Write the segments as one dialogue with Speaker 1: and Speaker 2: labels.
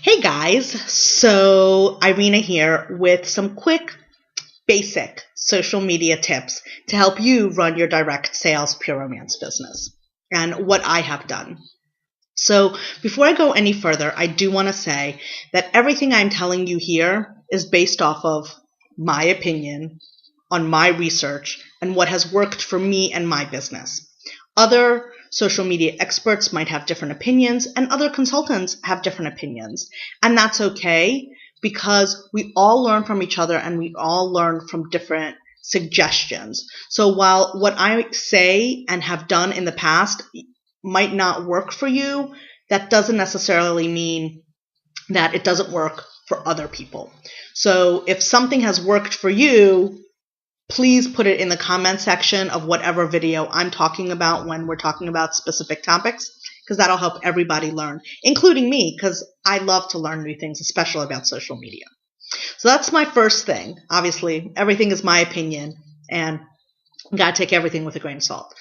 Speaker 1: Hey guys, so Irina here with some quick, basic social media tips to help you run your direct sales pure romance business and what I have done. So before I go any further, I do want to say that everything I'm telling you here is based off of my opinion on my research and what has worked for me and my business. Other social media experts might have different opinions, and other consultants have different opinions. And that's okay because we all learn from each other and we all learn from different suggestions. So while what I say and have done in the past might not work for you, that doesn't necessarily mean that it doesn't work for other people. So if something has worked for you, please put it in the comment section of whatever video I'm talking about when we're talking about specific topics, because that'll help everybody learn, including me, because I love to learn new things, especially about social media. So that's my first thing. Obviously, everything is my opinion, and you got to take everything with a grain of salt.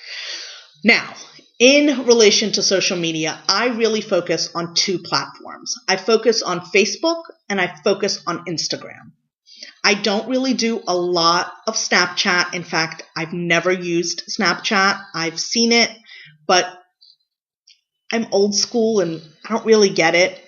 Speaker 1: Now, in relation to social media, I really focus on two platforms. I focus on Facebook and I focus on Instagram. I don't really do a lot of Snapchat. In fact, I've never used Snapchat. I've seen it, but I'm old school and I don't really get it.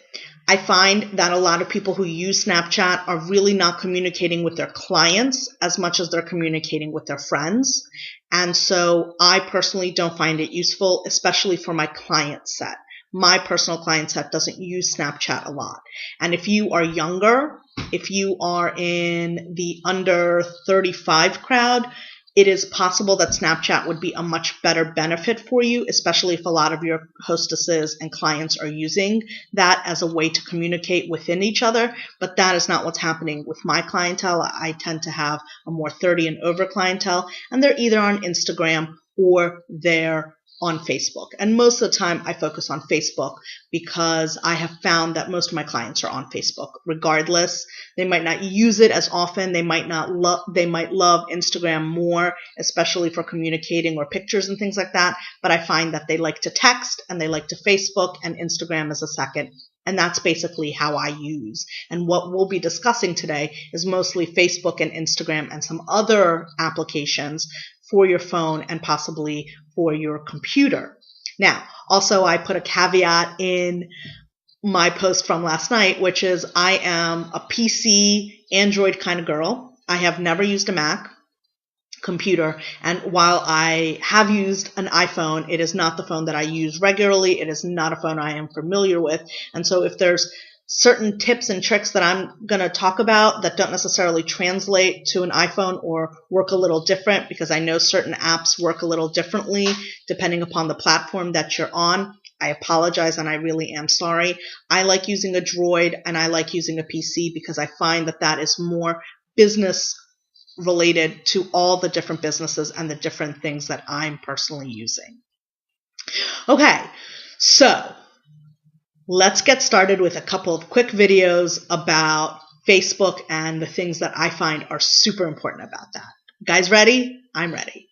Speaker 1: I find that a lot of people who use Snapchat are really not communicating with their clients as much as they're communicating with their friends. And so I personally don't find it useful, especially for my client set. My personal client set doesn't use Snapchat a lot. And if you are younger, if you are in the under 35 crowd, it is possible that Snapchat would be a much better benefit for you, especially if a lot of your hostesses and clients are using that as a way to communicate within each other. But that is not what's happening with my clientele. I tend to have a more 30 and over clientele, and they're either on Instagram or they're on Facebook. And most of the time I focus on Facebook because I have found that most of my clients are on Facebook regardless. They might not use it as often. They might love Instagram more, especially for communicating or pictures and things like that. But I find that they like to text and they like to Facebook, and Instagram is a second. And that's basically how I use. And what we'll be discussing today is mostly Facebook and Instagram and some other applications for your phone and possibly for your computer. Now, also I put a caveat in my post from last night, which is I am a PC, Android kind of girl. I have never used a Mac computer, and while I have used an iPhone, it is not the phone that I use regularly. It is not a phone I am familiar with. And so if there's certain tips and tricks that I'm going to talk about that don't necessarily translate to an iPhone or work a little different, because I know certain apps work a little differently depending upon the platform that you're on, I apologize and I really am sorry. I like using a Droid and I like using a PC because I find that that is more business related to all the different businesses and the different things that I'm personally using. Okay, so let's get started with a couple of quick videos about Facebook and the things that I find are super important about that. Guys ready? I'm ready.